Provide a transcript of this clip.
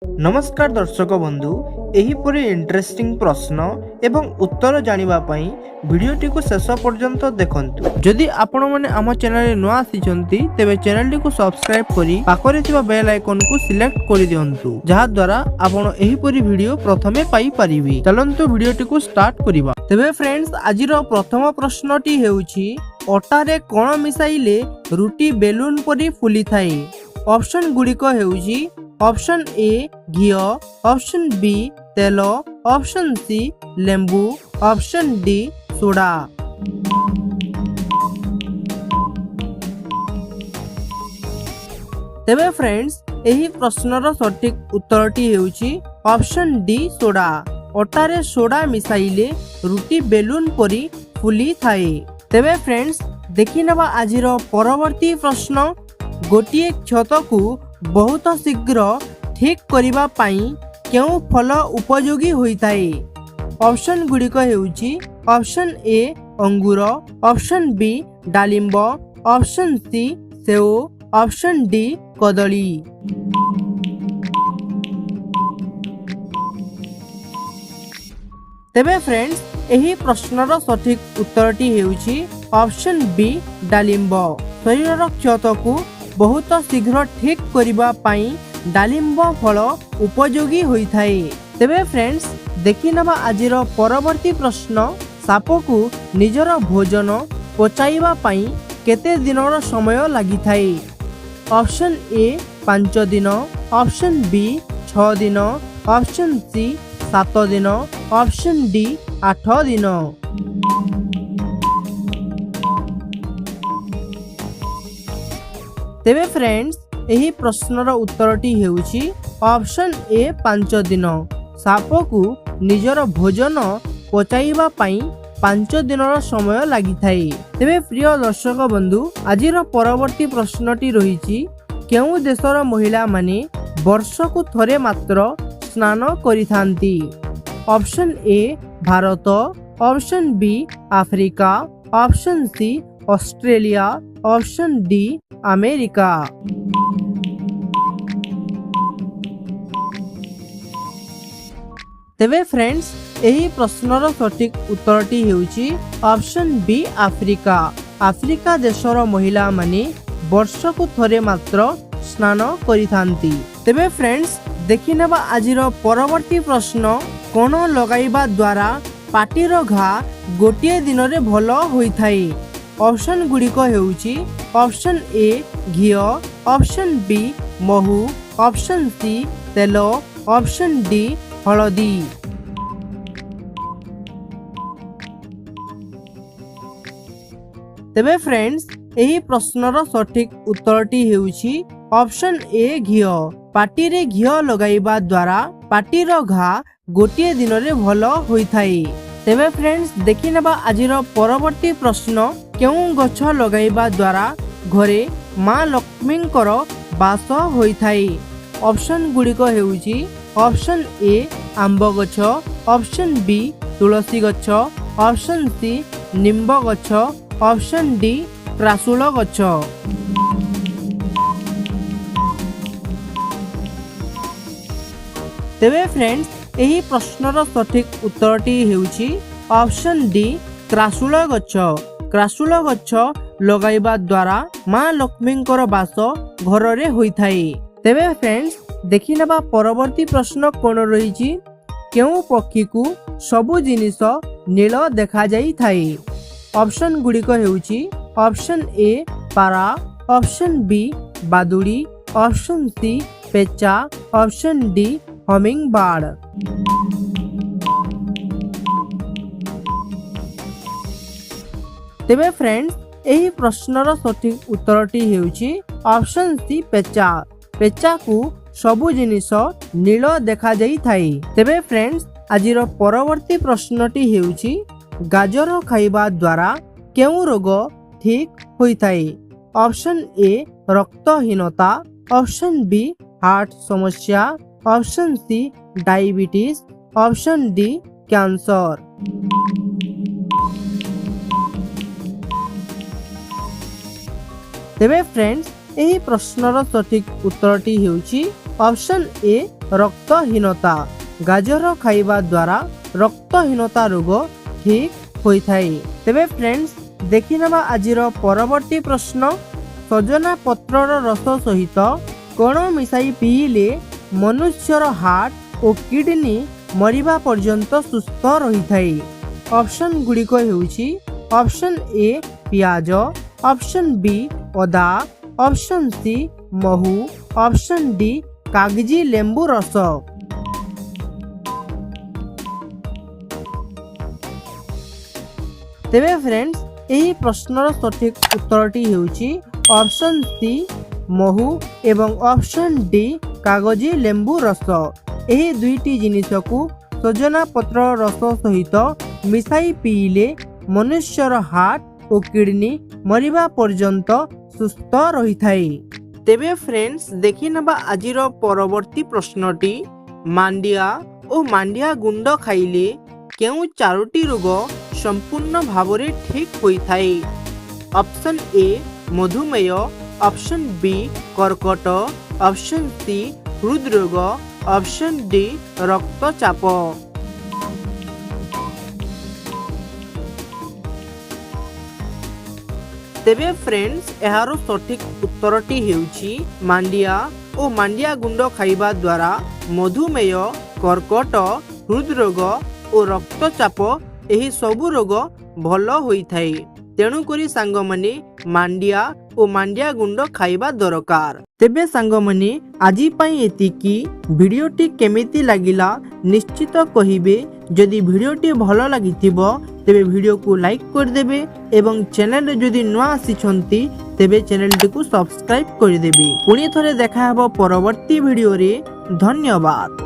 नमस्कार दर्शक बंधु एहीपरि इंटरेस्टिंग प्रश्न एवं उत्तर जानिबा पई भिडियोटी को शेष पर्यंत देखंतु। जदि आपण माने आम चैनल नुआ आसीचंती तेबे चैनल को सब्सक्राइब करी पाखरे थिबा बेल आइकन को सिलेक्ट करि दियंतु जहा द्वारा आपण एहीपरि वीडियो प्रथमे पाई परिबे। चलंतु भिडियोटी को स्टार्ट करिबा। तेबे फ्रेंड्स आजिर प्रथम प्रश्नटी हेउची अटारे कोन मिसाइले रुटी बेलून परि फुली थाए। ऑप्शन गुड़िक हेउची ऑप्शन ए घी, ऑप्शन बी तेल, ऑप्शन सी लेंबू, ऑप्शन डी सोडा। तेबे फ्रेंड्स एही प्रश्नर सठिक उत्तरटी हेउची ऑप्शन डी सोडा। अटारे सोडा मिसाइले रुटी बेलून परी फुली थाए। तेबे फ्रेंड्स देखि नबा आजिर परवर्ती प्रश्न। गोटिए क्षत को बहुत शीघ्र ठीक करिबा पाई केउ फल उपयोगी होइताए। ऑप्शन गुड़िक हेउची ऑप्शन ए अंगूर, ऑप्शन बी डालिंब, ऑप्शन सी सेव, ऑप्शन डी कदली। तेबे फ्रेंड्स एही प्रश्नर सठिक उत्तरटी हेउची ऑप्शन बी डालिंब। शरीरर क्षत को बहुत शीघ्र ठीक करिबा पाई डालिंब फल उपयोगी होइथाए। तेबे फ्रेंड्स देखि नबा आजिर परवर्ती प्रश्न। साप को निजर भोजन पचाइबा पाई केते दिनर समय लागि थाए। ऑप्शन ए 5 दिन, ऑप्शन बी 6 दिन, ऑप्शन सी 7 दिन, ऑप्शन डी 8 दिन। तेबे फ्रेंड्स एही प्रश्नर उत्तरटी हेउची ऑप्शन ए 5 दिन। साप को निजर भोजन पचाइबा पाई 5 दिनर समय लागि थाए। तेबे प्रिय दर्शक बंधु आजिर परवर्ती प्रश्नटी रहिची केउ देशर महिला माने वर्ष को थरे मात्र स्नान करिथांती। Option A Bharat, option B Africa, option C Australia, option D America. तेबे फ्रेंड्स एही प्रश्नर सठिक उत्तरटी हेउची ऑप्शन बी अफ्रीका। अफ्रीका देशर महिला माने वर्ष को थरे मात्र स्नान करिथांती। तेबे फ्रेंड्स देखि नेबा आजिर परवर्ती प्रश्न। कोन लगाइबा द्वारा पाटीर घा गोटिए दिन रे भल होइथाए। ऑप्शन गुड़िक हेउची ऑप्शन ए घी, ऑप्शन बी महू, ऑप्शन सी तेल, ऑप्शन डी हलदी। तेबे फ्रेंड्स एही प्रश्नर सठिक उत्तरटी हेउची ऑप्शन ए घी। पाटी रे घी लगाइबा द्वारा पाटीर घा गोटिए दिन रे भल होइथाए। तेबे फ्रेंड्स देखि नेबा आजिर परवर्ती प्रश्न। केउ गछ लगाइबा द्वारा घरे माँ लक्ष्मींकर बास होइथाए। ऑप्शन गुड़िक हेउची ऑप्शन ए आंब गछ, ऑप्शन बी तुलसी गछ, ऑप्शन सी निम्ब गछ, ऑप्शन डी त्रासुल गछ। तेबे फ्रेंड्स एही प्रश्नर सठिक उत्तरटी हेउची ऑप्शन डी त्रासुल गछ। त्रासुल गछ लगाइबा द्वारा माँ लक्ष्मींकर बास घर रे होइथाए। तेबे फ्रेंड्स देखि नेबा परवर्ती प्रश्न कोन रहिची केउ पक्षी को सबु जिनिस नील देखा जाई थाए। ऑप्शन गुड़िक हेउची ऑप्शन ए पारा, ऑप्शन बी बादुड़ी, ऑप्शन सी पेचा, ऑप्शन डी हमिंग बर्ड। तेबे फ्रेंड्स एही प्रश्नर सठिक उत्तरटी हेउची ऑप्शन सी पेचा। पेचा को सबु जिनिस नील देखा जाई थाए। तेबे फ्रेंड्स आजिर परवर्ती प्रश्नटी हेउची गाजर खाइबा द्वारा केउ रोग ठीक होइथाए। ऑप्शन ए रक्तहीनता, ऑप्शन बी हार्ट समस्या, option C diabetes, option D cancer. तेबे फ्रेंड्स एही प्रश्नर सठिक उत्तरटी हेउची ऑप्शन ए रक्तहीनता। गाजर खाइबा द्वारा रक्तहीनता रोग ठीक होइथाई। तेबे फ्रेंड्स देखि नबा आजिर परवर्ती प्रश्न। सजना पत्रर रस सहित कण मिसाई पीले मनुष्यर हार्ट और किडनी मरिबा पर्यंत सुस्थ रहिथाई। ऑप्शन गुड़िक हेउछि ऑप्शन ए पियाज, ऑप्शन बी अदा, ऑप्शन सी महू, ऑप्शन डी कागजी लेंबू रस। तेबे फ्रेंड्स यही प्रश्नर सठिक उत्तरटी हेउछि ऑप्शन सी महू एवं ऑप्शन डी कागजी लेंबू रस। यही दुईटी जिनिस को सजना पत्र रस सहित मिसाई पीले मनुष्यर हार्ट और किडनी मरिबा पर्यंत सुस्थ रहिथाई। तेबे फ्रेंड्स देखि नबा आजिर परवर्ती प्रश्नटी। मांडिया और मांडिया गुंड खाइले केउ चारोटी रोग संपूर्ण भावरे ठीक होइथाई। ऑप्शन ए मधुमेह, ऑप्शन बी कर्कट, ऑप्शन सी हृदरोग, ऑप्शन डी रक्तचाप। तेबे फ्रेंड्स यार सठिक उत्तरटी हेउछि मांडिया और मांडिया गुंड खाइबा द्वारा मधुमेह, कर्कट, हृदरोग और रक्तचाप एही सबु रोग भल होइथाई। तेणु करी सांग माने मांडिया और मांडिया गुंड खाइबा दरकार। तेबे सांग माने आजी पई एतिकी। वीडियोटी केमिति लागिला निश्चित कहिबे। जदि वीडियोटी भल लागिथिबो तेबे वीडियो को लाइक कर देबे एवं चैनल जदि नुआ आसिछंती तेबे चैनलटी को सब्सक्राइब कर देबे। पुणी थरे देखा हबो परवर्ती वीडियो रे। धन्यवाद।